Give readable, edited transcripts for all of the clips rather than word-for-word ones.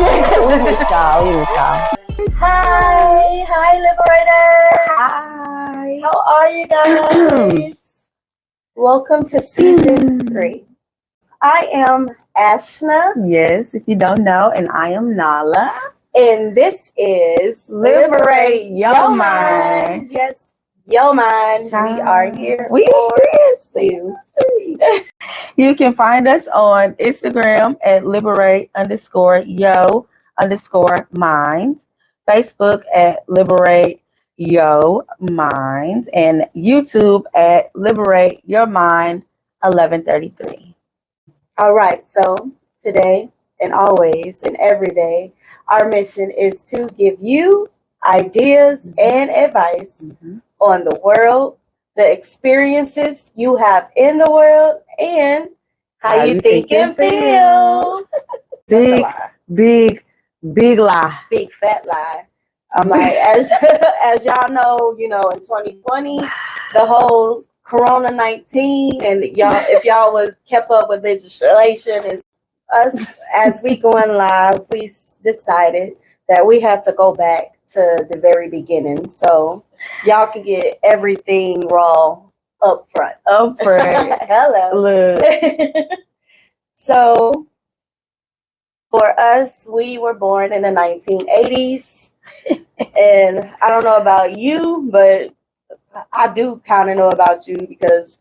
We miss y'all. Hi, Liberators. Hi. How are you guys? Welcome to season 3. I am Ashna. Yes, if you don't know, and I am Nala. And this is Liberate Your Mind. Yes, your mind. Child. We are here We for you. You can find us on Instagram at liberate_yo_mind, Facebook at Liberate Yo Mind, and YouTube at Liberate Your Mind 1133. All right, so today and always and every day, our mission is to give you ideas and advice on the world, the experiences you have in the world, and how you think and feel. Big lie. Big fat lie. I'm like, as y'all know, in 2020, the whole Corona-19, and if y'all was kept up with legislation, and us as we going live, we decided that we had to go back to the very beginning, so y'all can get everything raw up front. Hello. Look. So for us, we were born in the 1980s, and I don't know about you, but I do kind of know about you because,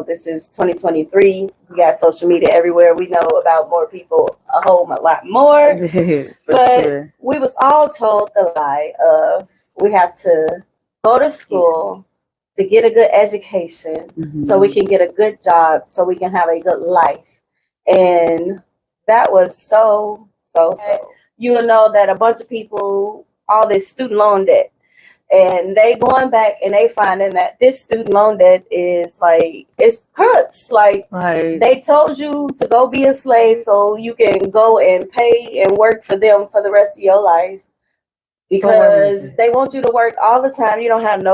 this is 2023. We got social media everywhere. We know about more people, a whole lot more. But sure. We was all told the lie of we have to go to school to get a good education so we can get a good job, so we can have a good life. And that was so. You know that a bunch of people, all this student loan debt, and they going back and they finding that this student loan debt is it's crooks. They told you to go be a slave so you can go and pay and work for them for the rest of your life, because they want you to work all the time. You don't have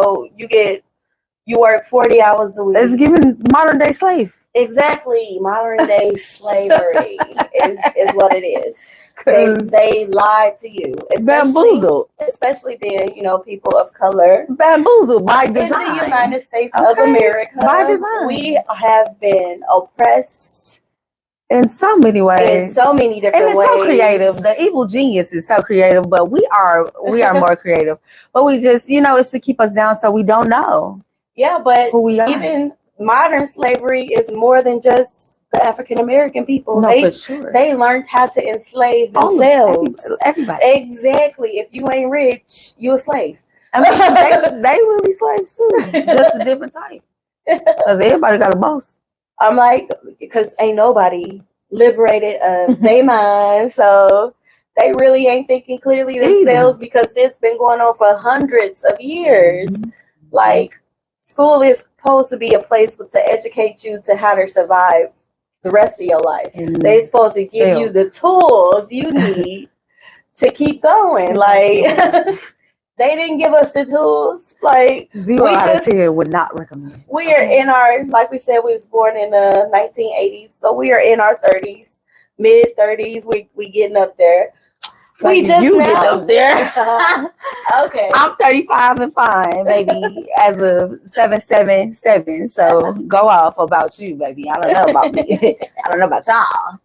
you work 40 hours a week. It's giving modern day slave. Exactly. Modern day slavery is what it is. They lied to you. Bamboozled. Especially being, people of color. Bamboozled by design. In the United States of America. By design. We have been oppressed. In so many ways. In so many different ways. And it's so creative. The evil genius is so creative, but we are more creative. But we just, it's to keep us down so we don't know. Yeah, but who we are. Even modern slavery is more than just the African American people. No, for sure. They learned how to enslave themselves. Everybody. Exactly. If you ain't rich, you a slave. I mean, they really slaves too. Just a different type. Because everybody got a boss. I'm like, because ain't nobody liberated their mind. So they really ain't thinking clearly themselves, because this been going on for hundreds of years. School is supposed to be a place to educate you to how to survive the rest of your life. They're supposed to give you the tools you need to keep going. They didn't give us the tools. 0 out of 10 would not recommend. We are in our, like we said, we was born in the 1980s, so we are in our 30s, mid 30s. We getting up there. We just you now get up there. Okay. I'm 35 and fine, baby, as of 777. So go off about you, baby. I don't know about me. I don't know about y'all.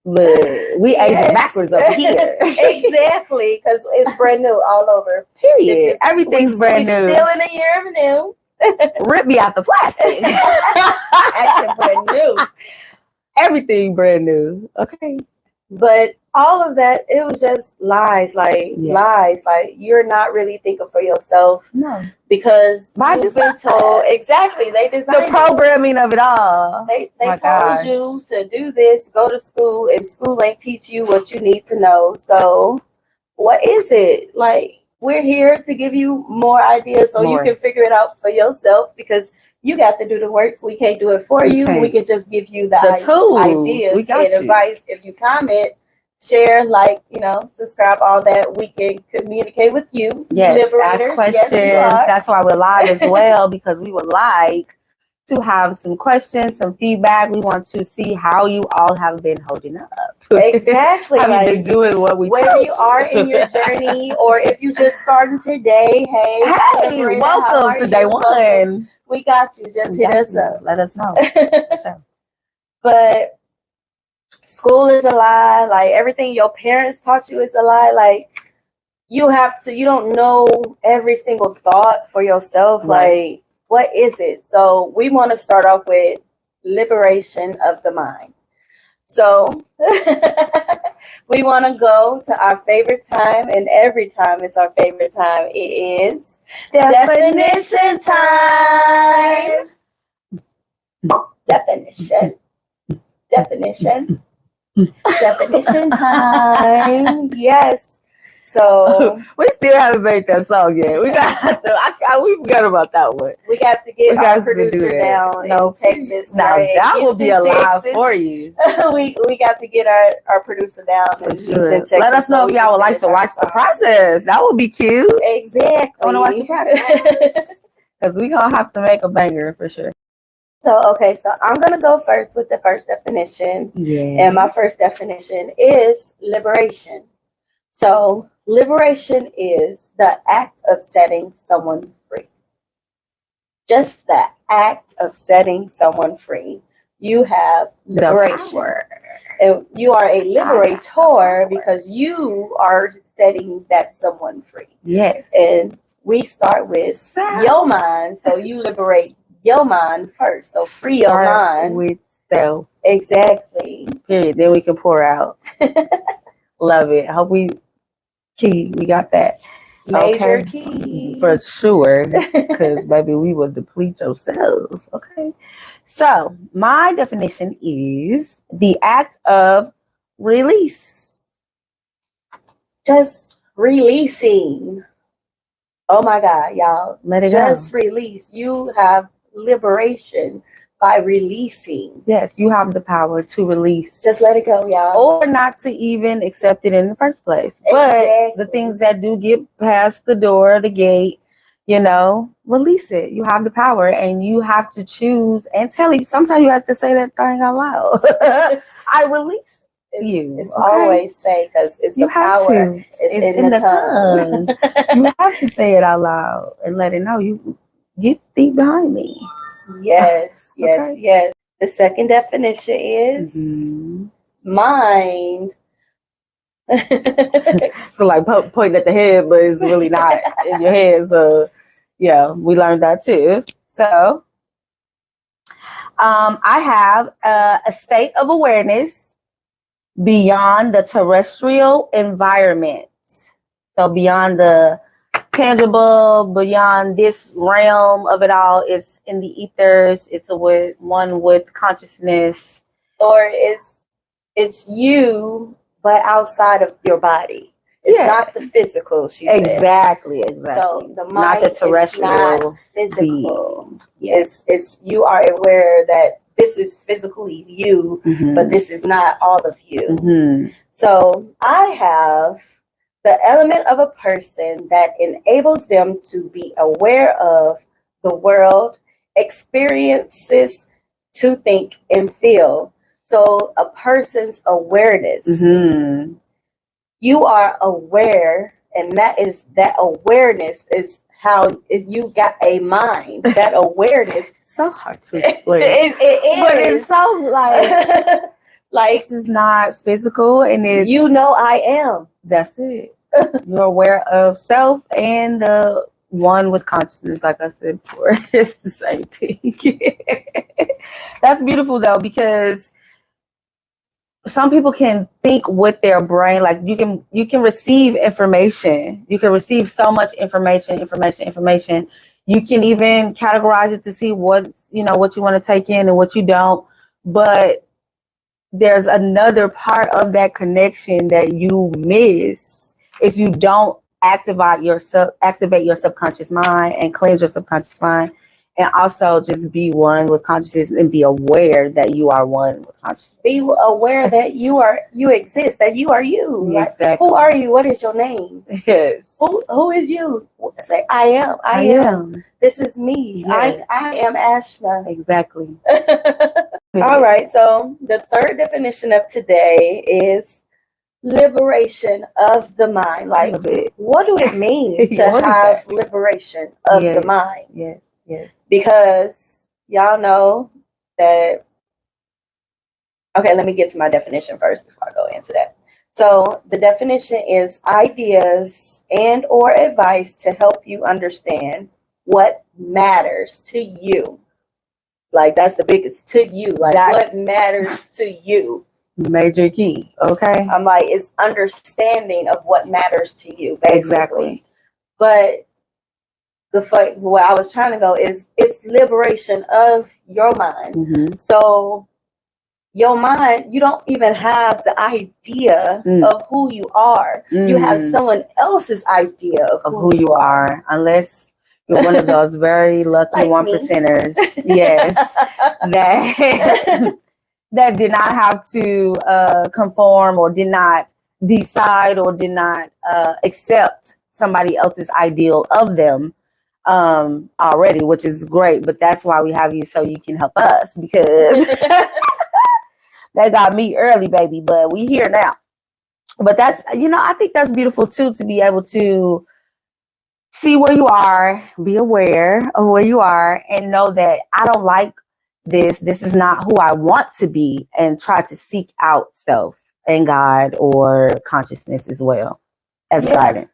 But we aging backwards over here. Exactly, because it's brand new all over. Period. Everything's brand new. Still in a year of new. Rip me out the plastic. Actually brand new. Everything brand new. Okay. But all of that, it was just lies, lies. You're not really thinking for yourself. No. Because you've been told, exactly, they designed the programming of it all. They told you to do this, go to school, and school ain't teach you what you need to know. So what is it? We're here to give you more ideas so you can figure it out for yourself, because you got to do the work. We can't do it for you. We can just give you the tools, ideas and advice. If you comment, share, subscribe, all that, we can communicate with you. Yes, ask questions. That's why we're live as well, because we would like to have some questions, some feedback. We want to see how you all have been holding up. Exactly. Have you been doing what we where told you are in your journey, or if you just starting today, hey, Hey, welcome to day one. Welcome. We got you. Just hit us up. Let us know. Sure. But school is a lie. Like everything your parents taught you is a lie. Like you don't know every single thought for yourself. Right. Like, what is it? So we want to start off with liberation of the mind. So we want to go to our favorite time, and every time it's our favorite time. It is definition time. Definition time. Yes. So we still haven't made that song yet. We got to, we forgot about that one. We got to get our producer down in Texas. Now that will be alive for you. we got to get our producer down in Houston, Texas. Let us know if y'all would like to watch the process. That would be cute. Exactly. I want to watch the process because we gonna have to make a banger for sure. So I'm gonna go first with the first definition. Yeah. And my first definition is liberation. So liberation is the act of setting someone free. Just the act of setting someone free. You have liberation. And you are a liberator because you are setting that someone free. Yes. And we start with your mind. So you liberate your mind first. So free your mind. With self. Exactly. Period. Then we can pour out. Love it. I hope we got that. Major key. For sure. Because, baby, we will deplete yourselves. Okay. So, my definition is the act of release. Just releasing. Oh, my God, y'all. Let it just go. Release. You have liberation by releasing. Yes, you have the power to release. Just let it go, y'all. Or not to even accept it in the first place. Exactly. But the things that do get past the door, the gate, release it. You have the power and you have to choose and tell you. Sometimes you have to say that thing out loud. I release you. It's always say because it's the power. It's in the tongue. You have to say it out loud and let it know you get deep behind me. Yes. Yes. The second definition is mind. So like pointing at the head, but it's really not in your head. So yeah, we learned that too. So I have a state of awareness beyond the terrestrial environment. So beyond the tangible, beyond this realm of it all, it's in the ethers. It's one with consciousness, or it's you, but outside of your body. It's not the physical. She said. Exactly. So the mind, not the terrestrial, is not physical. Yes. It's you are aware that this is physically you, but this is not all of you. So I have the element of a person that enables them to be aware of the world, experiences, to think and feel. So a person's awareness. You are aware, and that awareness is how you got a mind. That awareness. So hard to explain. It is. But it's so like this is not physical, and it's I am. That's it. You're aware of self and the one with consciousness, like I said before. It's the same thing. That's beautiful though, because some people can think with their brain. Like you can receive information. You can receive so much information. You can even categorize it to see what you want to take in and what you don't. But there's another part of that connection that you miss if you don't activate your subconscious mind and cleanse your subconscious mind and also just be one with consciousness and be aware that you are one with consciousness. Be aware that you exist, that you are you. Exactly. Like, who are you? What is your name? Yes. Who is you? Say, I am. I am. This is me. Yes. I am Ashna. Exactly. All right. So the third definition of today is liberation of the mind. Like, what do it mean to have liberation of the mind? Yes. Yes. Because y'all know that. Okay, let me get to my definition first before I go into that. So the definition is ideas and or advice to help you understand what matters to you. Like, that's the biggest, to you. Like, what matters to you. Major key. Okay. I'm like, it's understanding of what matters to you, basically. Exactly. But where I was trying to go is it's liberation of your mind. Mm-hmm. So your mind, you don't even have the idea of who you are. You have someone else's idea of who you are. Unless you're one of those very lucky like 1%ers. Yes. that did not have to conform or did not decide or did not accept somebody else's ideal of them already, which is great. But that's why we have you, so you can help us, because they got me early, baby, but we here now. But that's, I think that's beautiful too, to be able to see where you are, be aware of where you are, and know that I don't like this. This is not who I want to be, and try to seek out self and God or consciousness as well as guidance.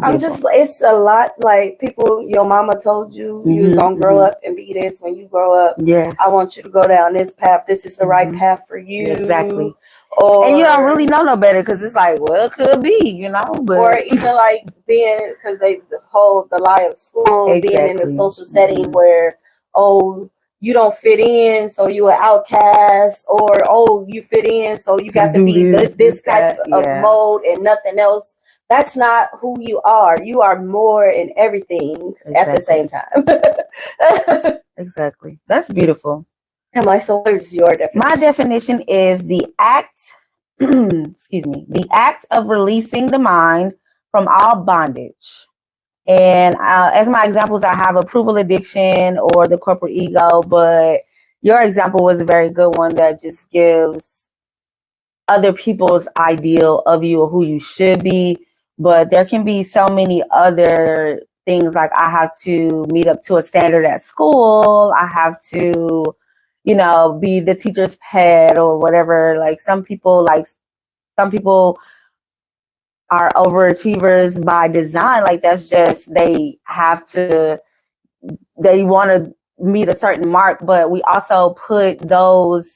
I'm just, it's a lot like people, your mama told you you was gonna grow up and be this when you grow up. Yes. I want you to go down this path. This is the right path for you. Exactly. And you don't really know no better, because it's like, well, it could be, But or even like being, because they hold the lie of school, being in a social setting where, you don't fit in, so you an outcast, or you fit in, so you got to be this type of mode and nothing else. That's not who you are. You are more in everything at the same time. Exactly. That's beautiful. I'm like, so what is your definition? My definition is the act, the act of releasing the mind from all bondage. And as my examples, I have approval addiction or the corporate ego, but your example was a very good one that just gives other people's ideal of you or who you should be. But there can be so many other things, like I have to meet up to a standard at school. I have to, be the teacher's pet or whatever. Like some people are overachievers by design. Like that's just, they want to meet a certain mark, but we also put those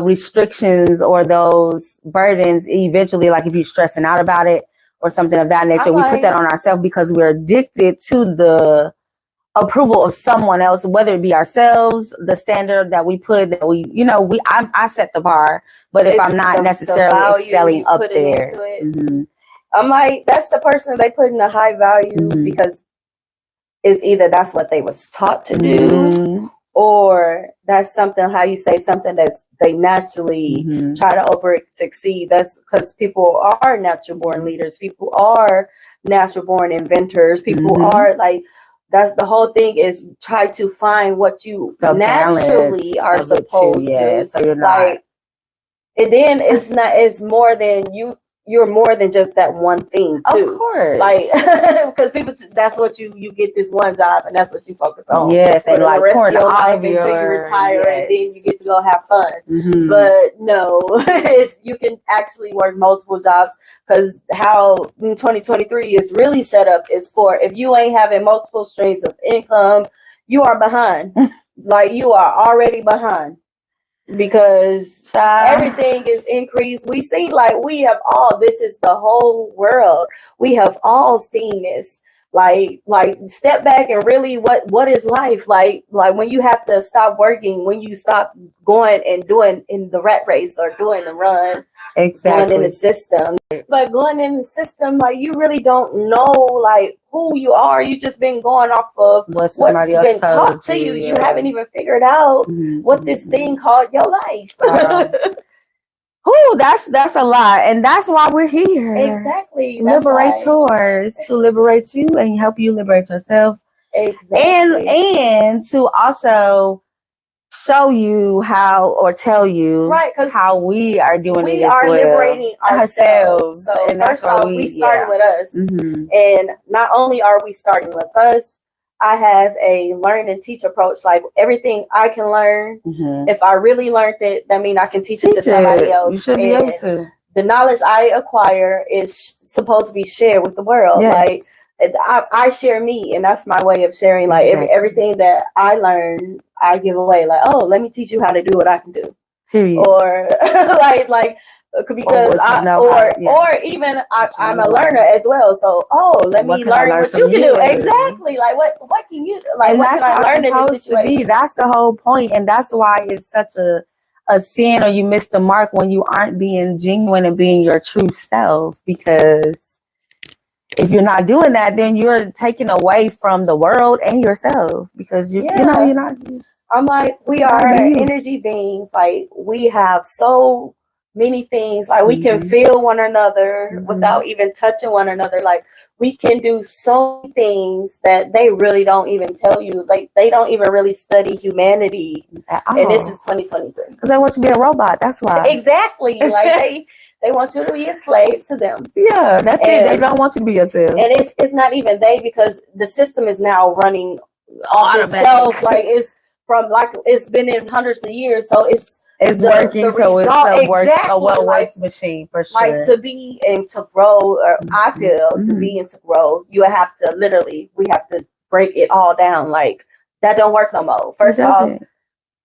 restrictions or those burdens eventually, like if you're stressing out about it or something of that nature, we put that on ourselves because we're addicted to the approval of someone else, whether it be ourselves, the standard that we put, that I set the bar, but if I'm not necessarily excelling up there, I'm like, that's the person they put in a high value because it's either that's what they was taught to do, or that's something, how you say, something that's they naturally try to succeed. That's because people are natural born leaders. People are natural born inventors. People are like, that's the whole thing, is try to find what you naturally are supposed to. So you're not. Like, and then it's more than you. You're more than just that one thing too. Of course. Like, because people, that's what you get this one job and that's what you focus on. Yes, and like the rest of your life until you retire, and then you get to go have fun. But no, you can actually work multiple jobs, because how 2023 is really set up is for, if you ain't having multiple streams of income, you are behind. Like, you are already behind. Because everything is increased. We see, like, this is the whole world. We have all seen this. Like step back and really, what is life? Like when you have to stop working, when you stop going and doing in the rat race or doing the run, exactly, going in the system. But going in the system, like, you really don't know, like, who you are. You just been going off of What what's somebody else been told taught to you. You yeah. haven't even figured out what this thing called your life. Wow. Ooh, that's a lot, and that's why we're here. Exactly. That's Liberators to liberate you and help you liberate yourself. Exactly. And to also show you how or tell you right, because how we are doing it. We are liberating ourselves. So and first off, we started with us, and not only are we starting with us, I have a learn and teach approach. Like everything I can learn, if I really learned it, that means I can teach it to somebody else. You should be able to. The knowledge I acquire is supposed to be shared with the world. Yes. Like I share me, and that's my way of sharing. Like everything that I learn, I give away. Like, oh, let me teach you how to do what I can do. Period. Or like because or even I'm a learner as well. So let me learn what you can do. Exactly. Like what can you like? What can I learn in this situation? That's the whole point, and that's why it's such a sin, or you miss the mark when you aren't being genuine and being your true self. Because if you're not doing that, then you're taking away from the world and yourself. Because you're not. I'm like, we are energy beings. Like we have so many things. Like we can feel one another without even touching one another. Like we can do so many things that they really don't even tell you. Like they don't even really study humanity. And this is 2023. Because they want you to be a robot. That's why. Exactly. Like they want you to be a slave to them. Yeah, that's it. They don't want you to be yourself. And it's not even they, because the system is now running off itself. Like it's from it's been in hundreds of years, so it's working. So it's a well-worked machine for sure. Like to be and to grow, or I feel to be and to grow, we have to break it all down. Like that don't work no more. First off,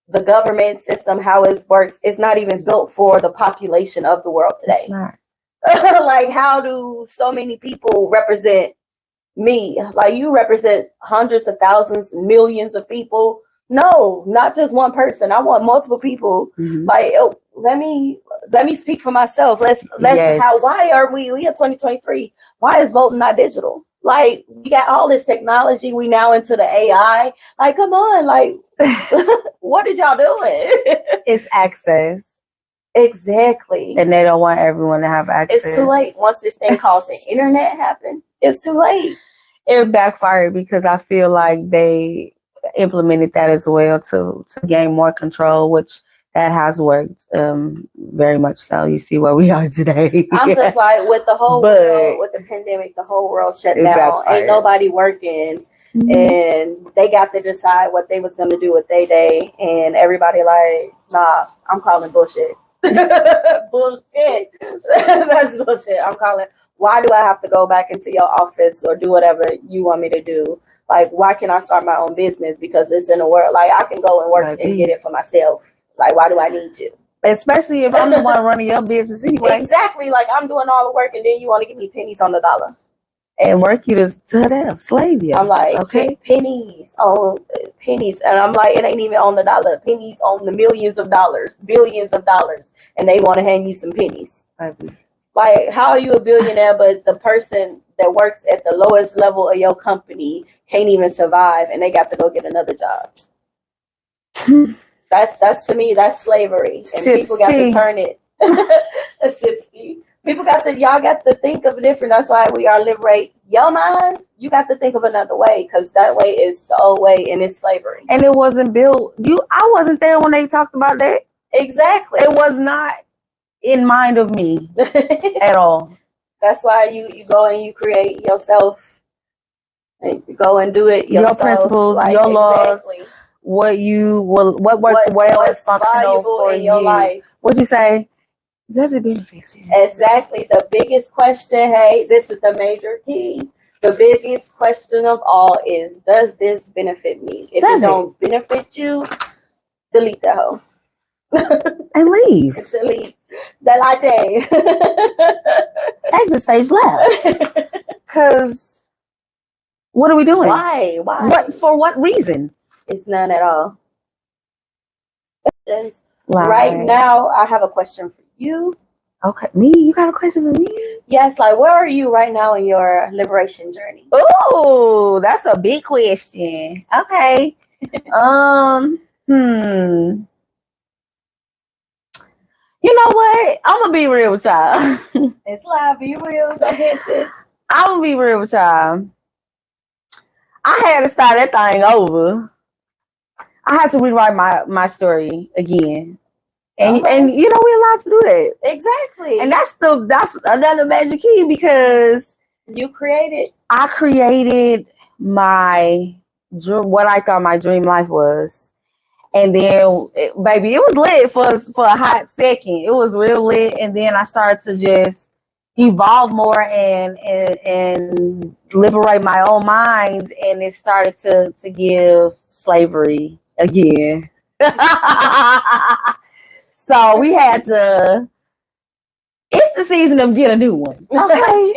the government system, how it works, it's not even built for the population of the world today. It's not. Like how do so many people represent me? Like you represent hundreds of thousands, millions of people. No, not just one person. I want multiple people. Like let me speak for myself. Why are we in 2023? Why is voting not digital? Like we got all this technology, we now into the AI. Like come on, like what is y'all doing? It's access. Exactly. And they don't want everyone to have access. It's too late. Once this thing called the internet happened, it's too late. It backfired because I feel like they implemented that as well to gain more control, which that has worked very much so. You see where we are today. I'm just like with the whole world, with the pandemic, the whole world shut down. Backfired. Ain't nobody working. And they got to decide what they was going to do with their day. And everybody like, nah, I'm calling bullshit. Bullshit. That's bullshit. I'm calling. Why do I have to go back into your office or do whatever you want me to do? Like, why can't I start my own business? Because it's in the world. Like, I can go and work and get it for myself. Like, why do I need you? Especially if I'm the one running your business anyway. Exactly. Like, I'm doing all the work and then you want to give me pennies on the dollar. And work you to them, slave you. I'm like, okay, pennies. And I'm like, it ain't even on the dollar. Pennies on the millions of dollars, billions of dollars. And they want to hand you some pennies. Like, how are you a billionaire, but the person that works at the lowest level of your company can't even survive and they got to go get another job? That's to me, that's slavery. And people got to turn it. A 60. Y'all got to think of it different. That's why we are liberate your mind. You got to think of another way, because that way is the old way and it's slavery. And it wasn't built. I wasn't there when they talked about that. Exactly. It was not in mind of me at all. That's why you go and you create yourself. And you go and do it yourself. Your principles, your laws, what works well is functional for in your life. What'd you say? Does it benefit you? Exactly. The biggest question, this is the major key. The biggest question of all is, does this benefit me? If it don't benefit you, delete that hoe. And leave. Delete. That latte. Exit stage left. Because what are we doing? Why? For what reason? It's none at all. Right now, I have a question for you. Okay, me? You got a question for me? Yes, like where are you right now in your liberation journey? Ooh, that's a big question. Okay. Hmm. You know what? I'm gonna be real with y'all. It's live, be real. Go ahead, sis. I'm gonna be real with y'all. I had to start that thing over. I had to rewrite my story again. And you know we're allowed to do that. Exactly. And that's another magic key because I created my what I thought my dream life was. And then, baby, it was lit for a hot second. It was real lit, and then I started to just evolve more and liberate my own mind, and it started to give slavery again. So we had to. It's the season of get a new one. Okay.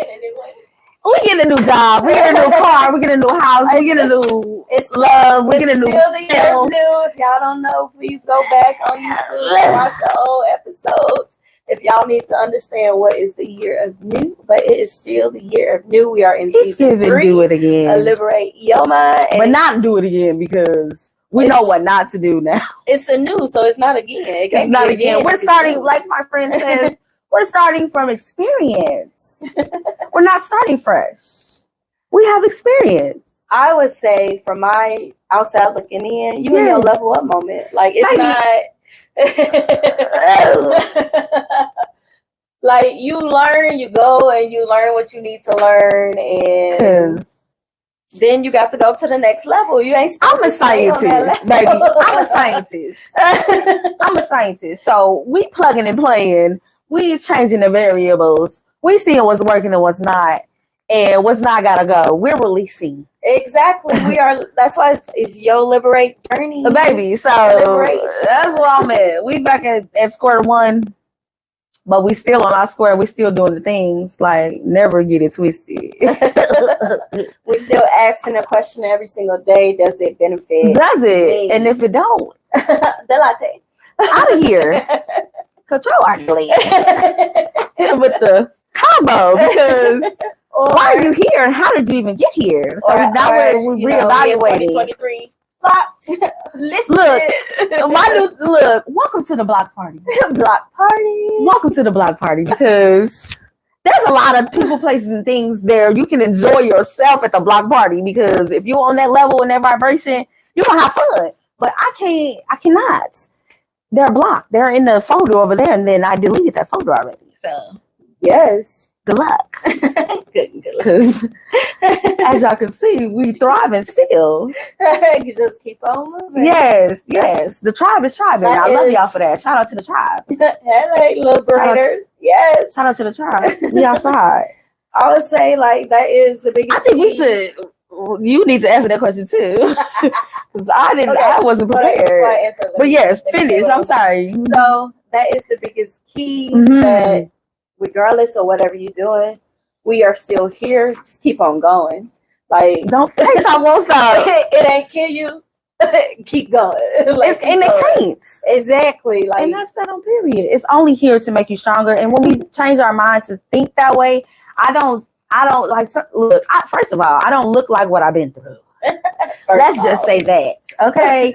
We get a new job. We get a new car. We get a new house. We get a new love. We get a new. Still the year new. If y'all don't know, please go back on YouTube and watch the old episodes. If y'all need to understand what is the year of new, but it is still the year of new. We are in season 3. Do it again. Liberate your mind, but not do it again because we know what not to do now. It's a new, so it's not again. It's not again. We're starting, like my friend says, we're starting from experience. We're not starting fresh. We have experience. I would say, from my outside looking in, you in your level up moment. Like it's not like you learn, you go and you learn what you need to learn, and then you got to go to the next level. You ain't. I'm a scientist, baby. I'm a scientist. I'm a scientist. So we plugging and playing. We changing the variables. We seeing what's working and what's not, and what's not gotta go. We're releasing. Exactly. We are. That's why it's your liberate journey, baby. So that's what I'm at. We back at square one, but we still on our square. We still doing the things. Like never get it twisted. We still asking a question every single day. Does it benefit? Does it? And if it don't, delate. Out of here. Control actually. Hit him with the combo because why are you here and how did you even get here? So now we're reevaluating. 2023. Look, welcome to the block party. Block party. Welcome to the block party because there's a lot of people, places, and things there. You can enjoy yourself at the block party because if you're on that level and that vibration, you're gonna have fun. But I cannot. They're blocked. They're in the folder over there, and then I deleted that folder already. So, yes. Good luck. Because, as y'all can see, we thriving still. You just keep on moving. Yes. The tribe is thriving. I love y'all for that. Shout out to the tribe. Hey, liberators. Yes. Shout out to the tribe. We outside. I would say, like, that is the biggest. I think we should. You need to answer that question too, because I wasn't prepared. But yes, finish. I'm sorry. So that is the biggest key. That regardless of whatever you're doing, we are still here. Just keep on going. Like don't think I won't stop. It ain't kill you. Keep going. Like, and it can't. Exactly. Like, and that's that on period. It's only here to make you stronger. And when we change our minds to think that way, I don't like, look, first of all, I don't look like what I've been through. Let's just say that. Okay.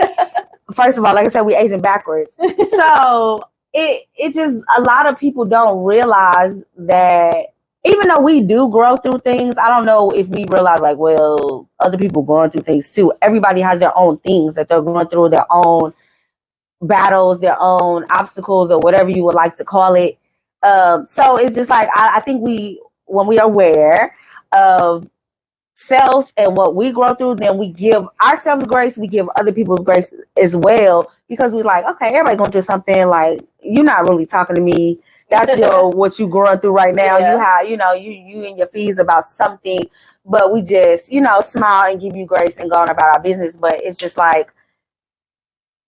First of all, like I said, we aging backwards. So it just, a lot of people don't realize that even though we do grow through things, I don't know if we realize, like, well, other people going through things too. Everybody has their own things that they're going through, their own battles, their own obstacles, or whatever you would like to call it. So it's just like, I think when we are aware of self and what we grow through, then we give ourselves grace, we give other people grace as well, because we're like, okay, everybody going through something, like, you're not really talking to me. That's what you going through right now. Yeah. You in your fees about something, but we just, smile and give you grace and go on about our business. But it's just like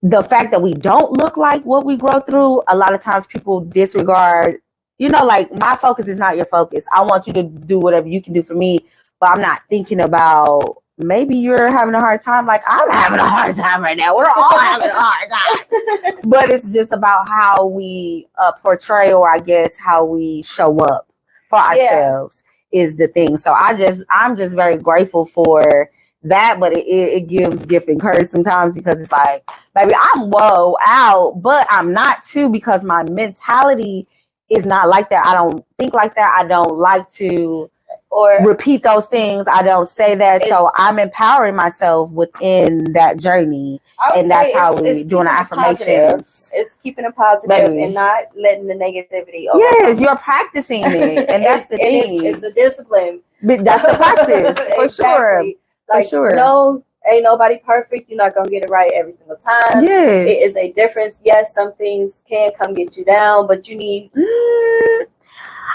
the fact that we don't look like what we grow through, a lot of times people disregard, like, my focus is not your focus. I want you to do whatever you can do for me, but I'm not thinking about maybe you're having a hard time. Like I'm having a hard time right now. We're all having a hard time. But it's just about how we portray, or I guess how we show up for ourselves is the thing. So I'm just very grateful for that, but it gives different curves sometimes, because it's like, baby, I'm out, but I'm not too, because my mentality is not like that. I don't think like that. I don't like to or repeat those things. I don't say that. So I'm empowering myself within that journey, and that's how we doing affirmations. It's keeping it positive, baby, and not letting the negativity over. Yes, you're practicing it, and that's the thing. It's a discipline. That's the practice for sure. Like, for sure. No, ain't nobody perfect. You're not gonna get it right every single time. Yes. It is a difference. Yes, some things can come get you down, but you need.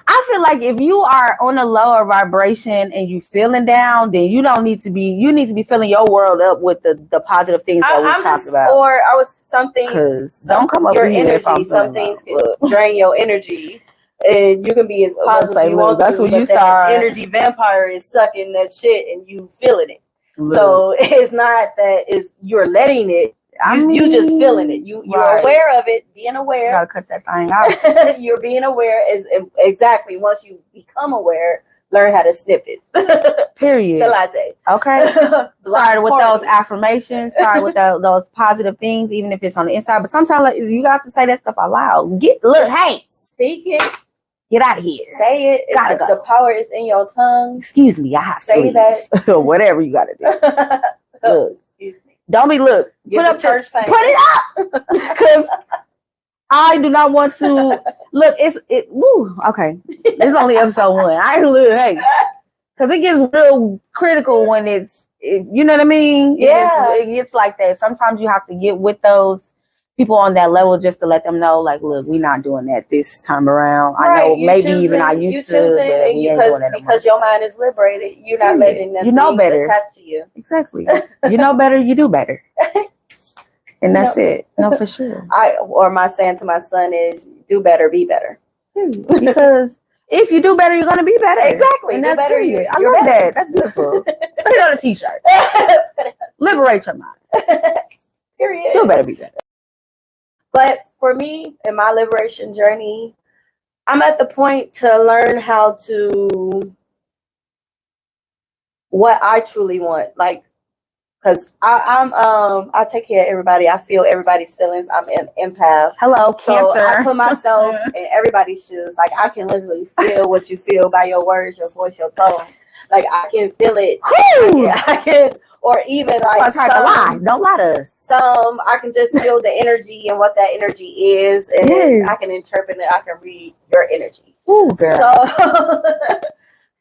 I feel like if you are on a lower vibration and you feeling down, then you don't need to be. You need to be filling your world up with the positive things that we talked about. Or some things. Don't come up your with energy. Some things can drain your energy. And you can be as positive as you want that's to, when but you that start. Energy vampire is sucking that shit and you feeling it. Look. So it's not that you're letting it. You just feeling it. You're aware of it. Being aware. You gotta cut that thing out. You're being aware is exactly once you become aware. Learn how to snip it. Period. The latte. Okay. Sorry with those affirmations. Sorry with those positive things, even if it's on the inside. But sometimes you got to say that stuff out loud. Hey. Speak it. Get out of here. Say it. Gotta go. The power is in your tongue. Excuse me. I have to say that. Whatever you gotta do. Look. Excuse me. Don't be Put up church fame. Put it up. Because I do not want to look. Woo. Okay. This is only episode 1. I look. Hey. Because it gets real critical when you know what I mean. It gets like that. Sometimes you have to get with those people on that level just to let them know, like, look, we're not doing that this time around. Right. I know maybe even I used to, because your mind is liberated. You're not letting them better attach to you. Exactly. You know better, you do better, and that's it. No, for sure. My saying to my son is, do better, be better. Because if you do better, you're gonna be better. Exactly. And that's better. I love that. That's beautiful. Put it on a t-shirt. Liberate your mind. Period. Do better, be better. But for me, in my liberation journey, I'm at the point to learn how to what I truly want. Like, because I take care of everybody. I feel everybody's feelings. I'm an empath. Hello, Cancer. So I put myself in everybody's shoes. Like, I can literally feel what you feel by your words, your voice, your tone. Like, I can feel it. I can, or even like, it's hard to lie. Don't lie to us. I can just feel the energy and what that energy is, and I can interpret it. I can read your energy. Ooh, girl.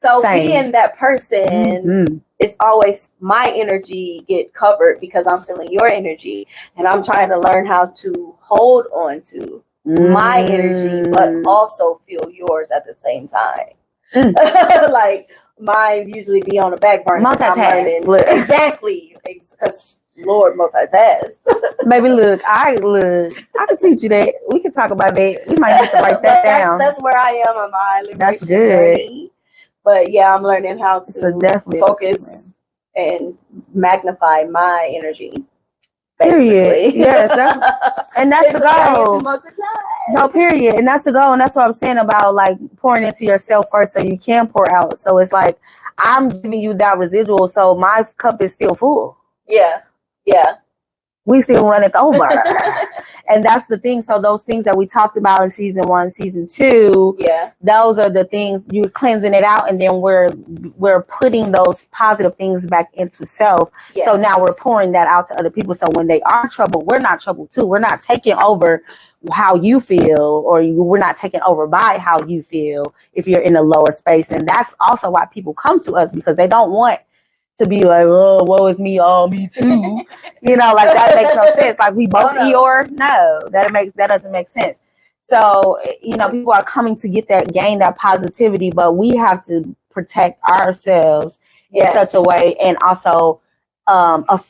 So being that person, it's always my energy get covered because I'm feeling your energy, and I'm trying to learn how to hold on to my energy, but also feel yours at the same time. Like mine usually be on the back burner. Multitask. Exactly. Because Lord multitask. Baby, look, I can teach you that. We can talk about that. We might have to write that down. That's where I am on my liberation That's good. journey. But yeah, I'm learning how to focus and magnify my energy. Period. Yes, that's the goal. No, period. And that's the goal. And that's what I'm saying about like pouring into yourself first so you can pour out. So it's like I'm giving you that residual, so my cup is still full. Yeah. Yeah. We still run it over. And that's the thing. So those things that we talked about in season 1, season 2, those are the things you're cleansing it out, and then we're putting those positive things back into self. Yes. So now we're pouring that out to other people. So when they are troubled, we're not troubled too. We're not taking over how you feel, or we're not taken over by how you feel if you're in a lower space. And that's also why people come to us, because they don't want to be like, oh, woe is me, oh, me too. You know, like that makes no sense. Like we both Eeyore. No, that doesn't make sense. So, you know, people are coming to gain that positivity, but we have to protect ourselves in such a way, and also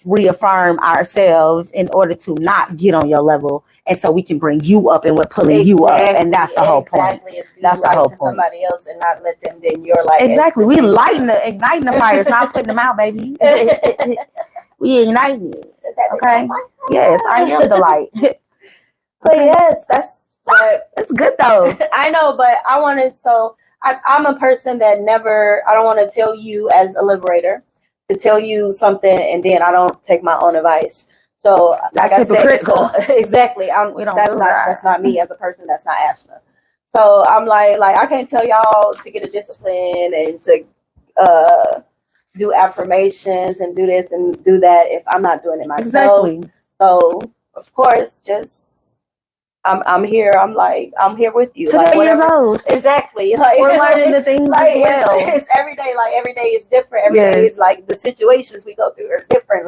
reaffirm ourselves in order to not get on your level, and so we can bring you up, and we're pulling you up, and that's the whole point. That's the whole point. Somebody else and not let them. Then you're like exactly. We igniting the fires, not putting them out, baby. We igniting it. Okay. Yes, I am the light. But yes, it's good though. I know, but I wanted I'm a person that I don't want to tell you as a liberator to tell you something and then I don't take my own advice. So that's hypocritical. Exactly. That's not me as a person. That's not Ashna. So I'm like I can't tell y'all to get a discipline and to do affirmations and do this and do that if I'm not doing it myself. Exactly. So of course, just I'm here. I'm here with you. Like years old. Exactly. We're learning the things as well. It's every day. Every day is different. Every day is the situations we go through are different.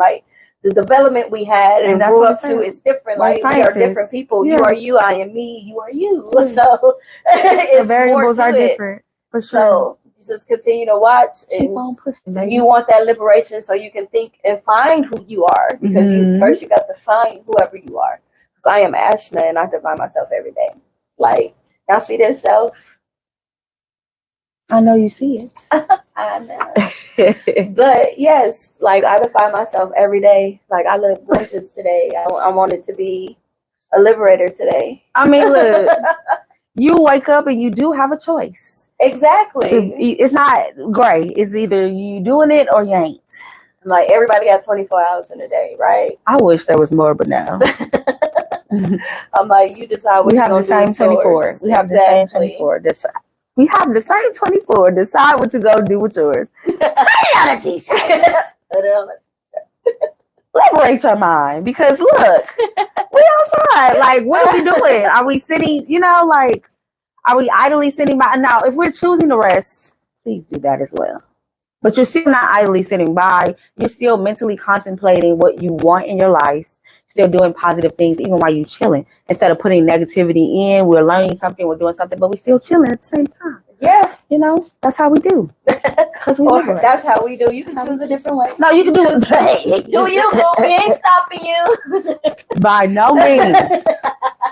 The development we had and grew up to is different. We are different people. Yeah. You are you. I am me. You are you. So the variables are different for sure. So just continue to watch and you want that liberation so you can think and find who you are because first you got to find whoever you are. I am Ashna and I define myself every day. Y'all see this self? I know you see it. I know. But yes, I define myself every day. I look gorgeous today. I wanted to be a liberator today. I mean, look, you wake up and you do have a choice. Exactly. It's not gray. It's either you doing it or you ain't. Everybody got 24 hours in a day, right? I wish there was more, but no. I'm you decide what you're going to do. We have the same 24. We have the same 24. We have the same 24. Decide what to go do with yours. Put it on a t-shirt. Liberate your mind. Because look, we outside. What are we doing? Are we sitting, are we idly sitting by? Now, if we're choosing to rest, please do that as well. But you're still not idly sitting by. You're still mentally contemplating what you want in your life. Still doing positive things even while you're chilling. Instead of putting negativity in, we're learning something, we're doing something, but we're still chilling at the same time. Yeah. That's how we do. That's how we do. You can choose a different way. No, you can do it. Do you? We ain't stopping you. By no means.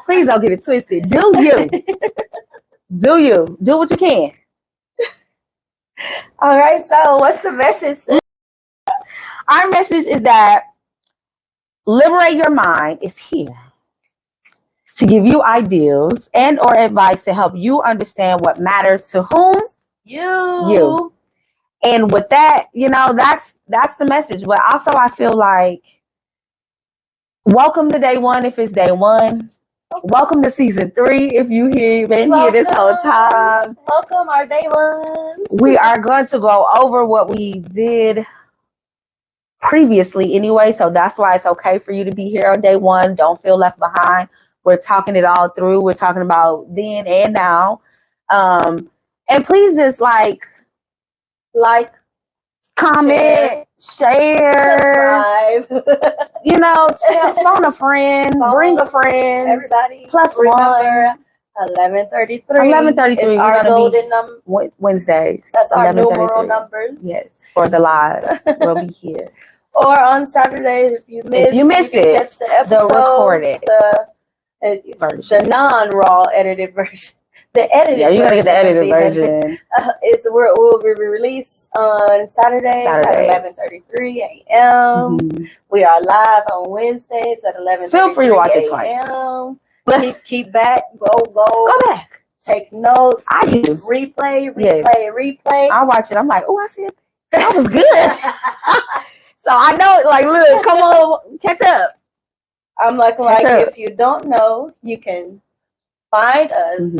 Please don't get it twisted. Do you? Do you? Do what you can. All right, so what's the message? Our message is that Liberate Your Mind is here to give you ideas and or advice to help you understand what matters to whom? You. And with that, that's the message. But also I feel like welcome to day one if it's day one. Welcome to season 3 if you've been here this whole time. Welcome our day ones. We are going to go over what we did previously anyway, so that's why it's okay for you to be here on day one. Don't feel left behind. We're talking it all through. We're talking about then and now. And please just like, comment, share, subscribe. Phone a friend, bring a friend. Everybody, plus remember 11:33. 11:33 is our golden number. Wednesdays. That's our numeral numbers. Yes, for the live. We'll be here. Or on Saturdays if you miss it, catch the episode, the recorded the non-raw edited version. The edited version. You gotta get the edited version. Will be released on Saturdays at 11:33 a.m. Mm-hmm. We are live on Wednesdays at 11:33 Feel free to watch it twice. Keep back. Go back. Take notes. I do. Replay. I watch it. I'm like, oh, I see it. That was good. So I know, look, come on, catch up. I'm if you don't know, you can find us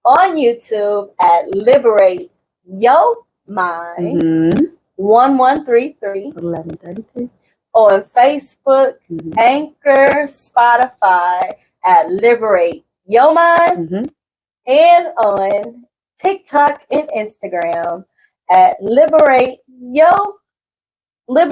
on YouTube at Liberate Yo Mind 1133 1133 on Facebook, Anchor, Spotify at Liberate Yo Mind and on TikTok and Instagram at Liberate _ yo _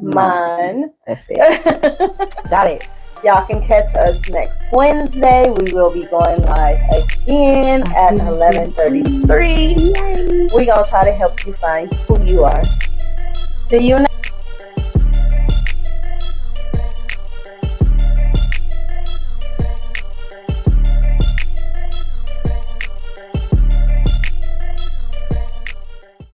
mind. That's it. Got it. Y'all can catch us next Wednesday. We will be going live again at 11:33. We're going to try to help you find who you are. See you next